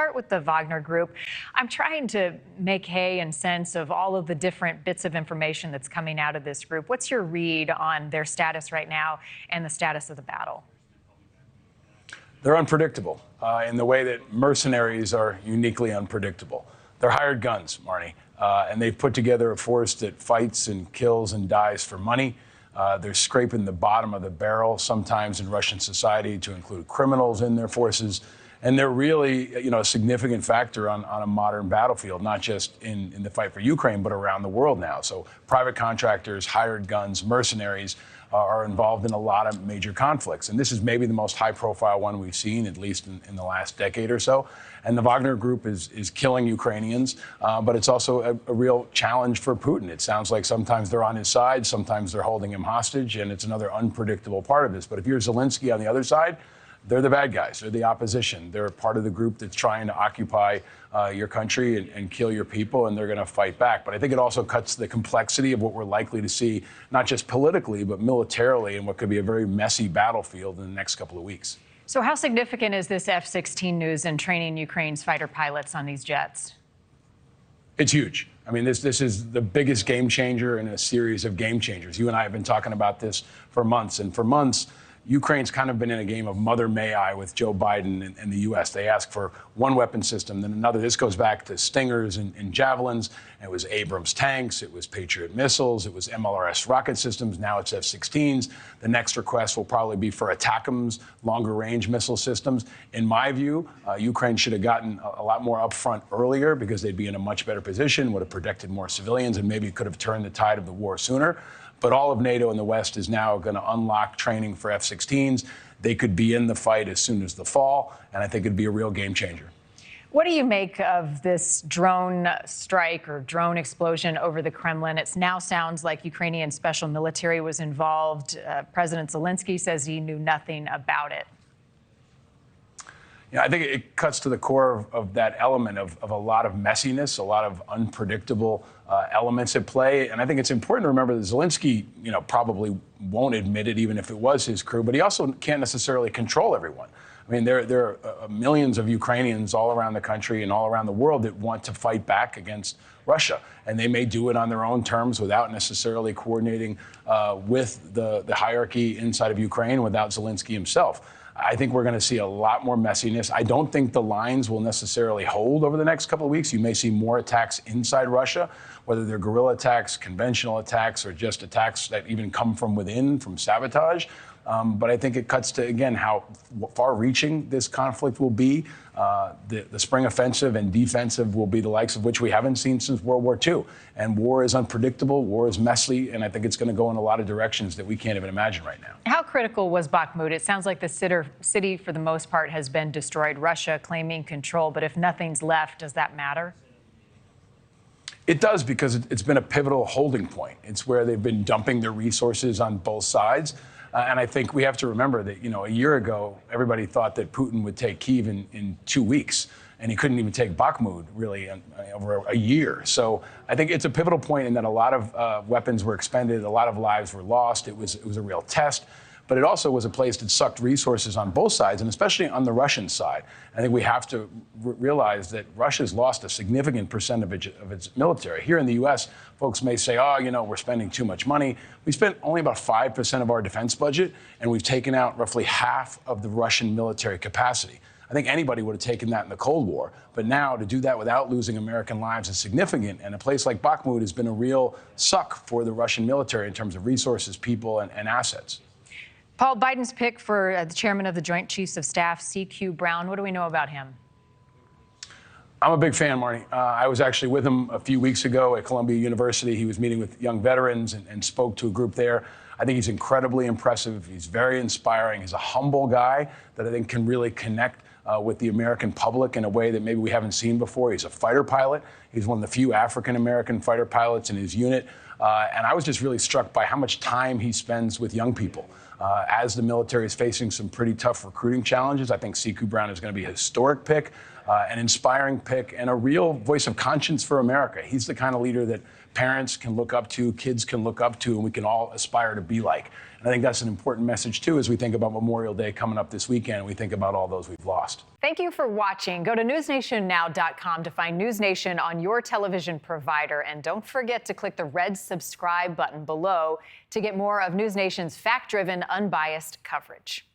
start with the Wagner Group. I'm trying to make hay and sense of all of the different bits of information that's coming out of this group. What's your read on their status right now and the status of the battle? They're unpredictable in the way that mercenaries are uniquely unpredictable. They're hired guns, Marni, and they've put together a force that fights and kills and dies for money. They're scraping the bottom of the barrel sometimes in Russian society to include criminals in their forces. And they're really, a significant factor on a modern battlefield, not just in the fight for Ukraine, but around the world now. So private contractors, hired guns, mercenaries are involved in a lot of major conflicts. And this is maybe the most high-profile one we've seen, at least in the last decade or so. And the Wagner Group is killing Ukrainians, but it's also a real challenge for Putin. It sounds like sometimes they're on his side, sometimes they're holding him hostage, and it's another unpredictable part of this. But if you're Zelensky on the other side, they're the bad guys. They're the opposition. They're part of the group that's trying to occupy your country and kill your people, and they're going to fight back. But I think it also cuts the complexity of what we're likely to see, not just politically, but militarily, in what could be a very messy battlefield in the next couple of weeks. So how significant is this F-16 news in training Ukraine's fighter pilots on these jets? It's huge. I mean, this is the biggest game changer in a series of game changers. You and I have been talking about this for months, and for months, Ukraine's kind of been in a game of mother may I with Joe Biden and the U.S. They ask for one weapon system, then another. This goes back to Stingers and Javelins. It was Abrams tanks. It was Patriot missiles. It was MLRS rocket systems. Now it's F-16s. The next request will probably be for ATACMS, longer-range missile systems. In my view, Ukraine should have gotten a lot more upfront earlier because they'd be in a much better position, would have protected more civilians, and maybe could have turned the tide of the war sooner. But all of NATO and the West is now going to unlock training for F-16s. They could be in the fight as soon as the fall, and I think it'd be a real game changer. What do you make of this drone strike or drone explosion over the Kremlin? It now sounds like Ukrainian special military was involved. President Zelensky says he knew nothing about it. I think it cuts to the core of that element of a lot of messiness, a lot of unpredictable elements at play. And I think it's important to remember that Zelensky, probably won't admit it, even if it was his crew, but he also can't necessarily control everyone. I mean, there are millions of Ukrainians all around the country and all around the world that want to fight back against Russia. And they may do it on their own terms without necessarily coordinating with the hierarchy inside of Ukraine, without Zelensky himself. I think we're going to see a lot more messiness. I don't think the lines will necessarily hold over the next couple of weeks. You may see more attacks inside Russia, whether they're guerrilla attacks, conventional attacks, or just attacks that even come from within, from sabotage. But I think it cuts to, again, how far-reaching this conflict will be. The spring offensive and defensive will be the likes of which we haven't seen since World War II. And war is unpredictable, war is messy, and I think it's going to go in a lot of directions that we can't even imagine right now. How critical was Bakhmut? It sounds like the city, for the most part, has been destroyed. Russia claiming control, but if nothing's left, does that matter? It does, because it's been a pivotal holding point. It's where they've been dumping their resources on both sides. And I think we have to remember that, a year ago, everybody thought that Putin would take Kyiv in 2 weeks, and he couldn't even take Bakhmut, really, over a year. So I think it's a pivotal point in that a lot of weapons were expended, a lot of lives were lost. It was a real test. But it also was a place that sucked resources on both sides, and especially on the Russian side. I think we have to realize that Russia's lost a significant percentage of its military. Here in the U.S., folks may say, we're spending too much money. We spent only about 5% of our defense budget, and we've taken out roughly half of the Russian military capacity. I think anybody would have taken that in the Cold War. But now to do that without losing American lives is significant. And a place like Bakhmut has been a real suck for the Russian military in terms of resources, people, and assets. Paul, Biden's pick for the chairman of the Joint Chiefs of Staff, C.Q. Brown. What do we know about him? I'm a big fan, Marni. I was actually with him a few weeks ago at Columbia University. He was meeting with young veterans and spoke to a group there. I think he's incredibly impressive. He's very inspiring. He's a humble guy that I think can really connect with the American public in a way that maybe we haven't seen before. He's a fighter pilot. He's one of the few African-American fighter pilots in his unit. And I was just really struck by how much time he spends with young people. As the military is facing some pretty tough recruiting challenges, I think C.Q. Brown is going to be a historic pick. an inspiring pick, and a real voice of conscience for America. He's the kind of leader that parents can look up to, kids can look up to, and we can all aspire to be like. And I think that's an important message, too, as we think about Memorial Day coming up this weekend, and we think about all those we've lost. Thank you for watching. Go to newsnationnow.com to find NewsNation on your television provider. And don't forget to click the red subscribe button below to get more of NewsNation's fact-driven, unbiased coverage.